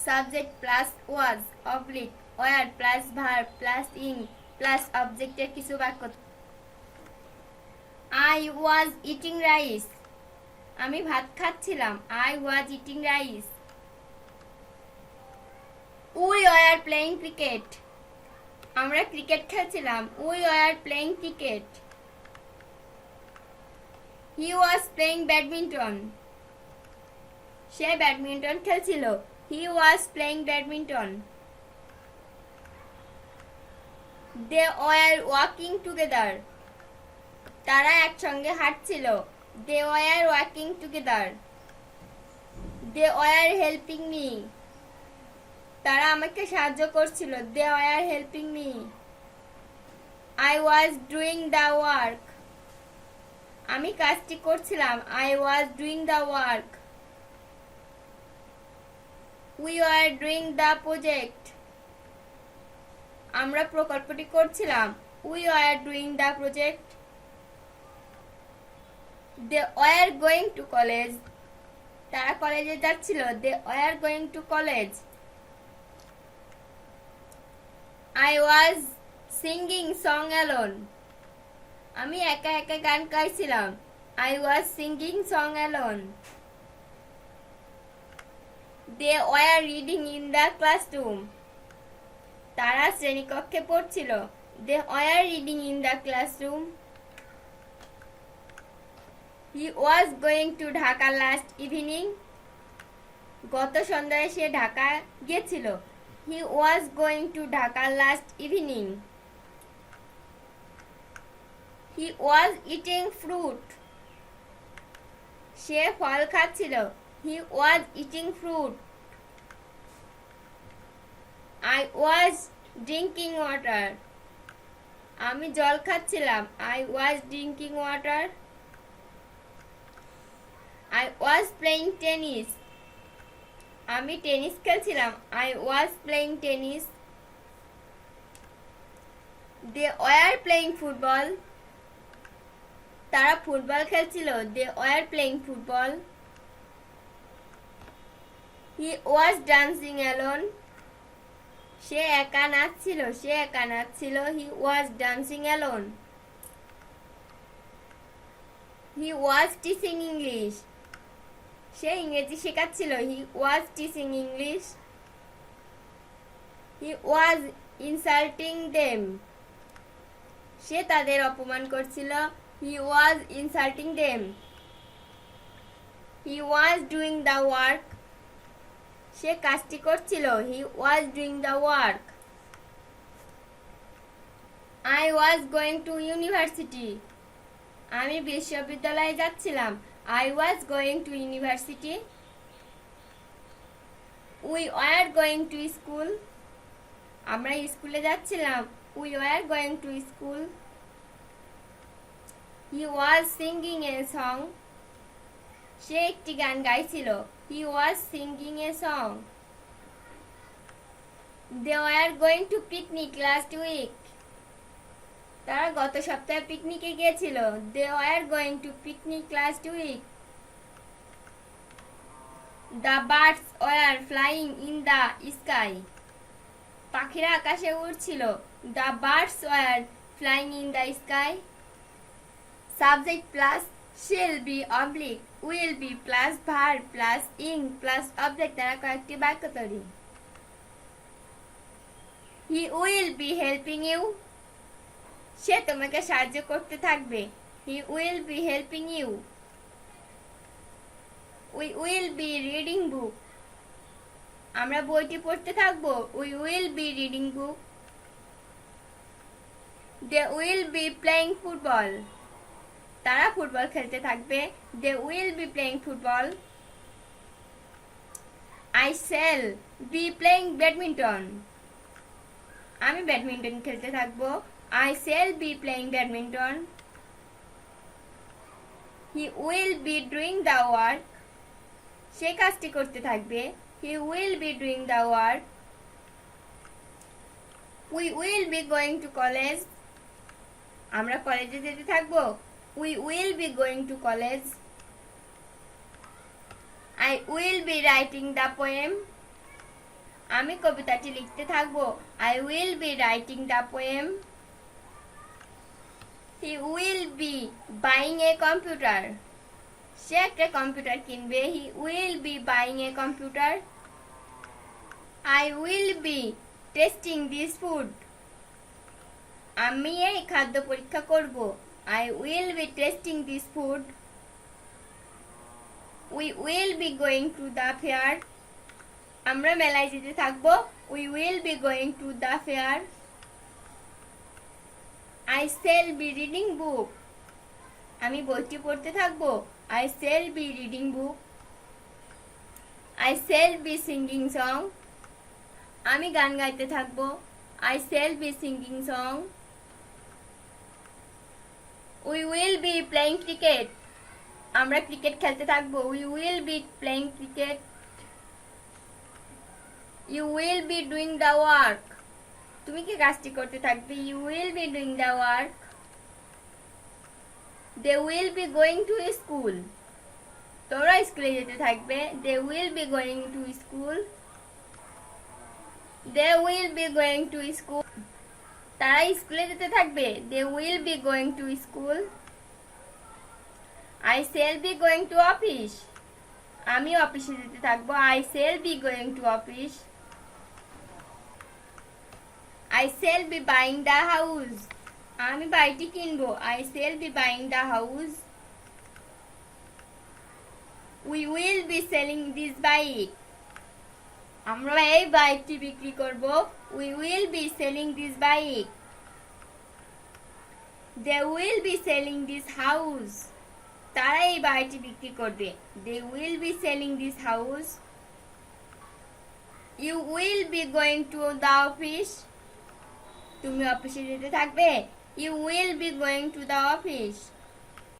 Subject plus was oblique were plus verb plus ing plus অবজেক্টের কিছু বাক্য। I was eating rice, আমি ভাত খাচ্ছিলাম। I was eating rice. We were playing cricket, আমরা cricket খেলছিলাম। We were playing cricket. He was playing badminton, সে badminton খেলছিল। He was playing badminton. They were walking together, তারা একসঙ্গে হাঁটছিল। They were walking together. They were helping me, তারা আমাকে সাহায্য করছিল। They were helping me. I was doing the work, আমি কাজটি করছিলাম। I was doing the work. We were doing the project, আমরা প্রকল্পটি করছিলাম। We were doing the project. They were going to college, তারা কলেজে যাচ্ছিল। They were going to college. I was singing song alone, আমি একা একা গান গাইছিলাম। I was singing song alone. They were reading in the classroom, তারা শ্রেণীকক্ষে পড়ছিল। They were reading in the classroom. He was going to Dhaka last evening, গত সন্ধ্যায় সে ঢাকা গিয়েছিল। He was going to Dhaka last evening. He was eating fruit, সে ফল খাচ্ছিল। He was eating fruit. I was drinking water, আমি জল খাচ্ছিলাম। I was drinking water. I was playing tennis, আমি টেনিস খেলছিলাম। I was playing tennis. They were playing football, তারা football খেলছিল। They were playing football. He was dancing alone, সে একা নাচছিল। সে একা নাচছিল। He was dancing alone. He was teaching English, সে ইংরেজি শেখাচ্ছিল। He was teaching English. He was insulting them, সে তাদের অপমান করছিল। He was insulting them. He was doing the work, সে কাজটি করছিল। He was doing the work. I was going to university, আমি বিশ্ববিদ্যালয়ে যাচ্ছিলাম। I was going to university. We were going to school, আমরা স্কুলে যাচ্ছিলাম। We were going to school. He was singing a song, সে একটি গান গাইছিল। He was singing a song. They were going to picnic last week, তারা গত সপ্তাহে পিকনিকে গিয়েছিল। They were going to picnic last week. The birds were flying in the sky, পাখিরা আকাশে উড়ছিল। The birds were flying in the sky. Subject plus shall be oblique will be plus verb plus ing plus object দ্বারা কয়েকটি বাক্য তৈরি। He will be helping you, সে তোমাকে সাহায্য করতে থাকবে। He will be helping you. We will be reading book, আমরা বইটি পড়তে থাকবো। We will be reading book. They will be playing football, তারা ফুটবল খেলতে থাকবে। They will be playing football. I shall be playing badminton, আমি badminton খেলতে থাকবো। I shall be playing badminton. He will be doing the work, সে কাজটি করতে থাকবে। He will be doing the work. We will be going to college, আমরা কলেজে যেতে থাকবো। We will be going to college. I will B writing the poem, আমি কবিতাটি লিখতে থাকবো। I will be writing the poem. He will be buying a computer. সে একটা computer কিনবে। He will be buying a computer. I will be testing this food. আমি এই খাদ্য পরীক্ষা করব। I will be testing this food. We will be going to the fair. আমরা মেলায় যেতে থাকবো। We will be going to the fair. I shall be reading book. আমি বইটি পড়তে থাকবো। I shall be reading book. I shall be singing song. আমি গান গাইতে থাকবো। I shall be singing song. We will be playing cricket. আমরা cricket খেলতে থাকবো। We will be playing cricket. You will be doing the work. তুমি কি কাজটি করতে থাকবে? You will be doing the work. They will be going to school. তোমরা স্কুলে যেতে থাকবে। They will be going to school. They will be going to school. তারা স্কুলে যেতে থাকবে। They will be going to school. I shall be going to office. আমি অফিসে যেতে থাকবো। I shall be going to office. I shall be buying the house. আমি বাড়িটি কিনবো। I shall be buying the house. We will be selling this bike. আমরা এই বাইকটি বিক্রি করব। We will be selling this bike. They will be selling this house. তারা এই বাড়িটি বিক্রি করবে। They will be selling this house. You will be going to the office. তুমি অফিসে যেতে থাকবে। You will be going to the office.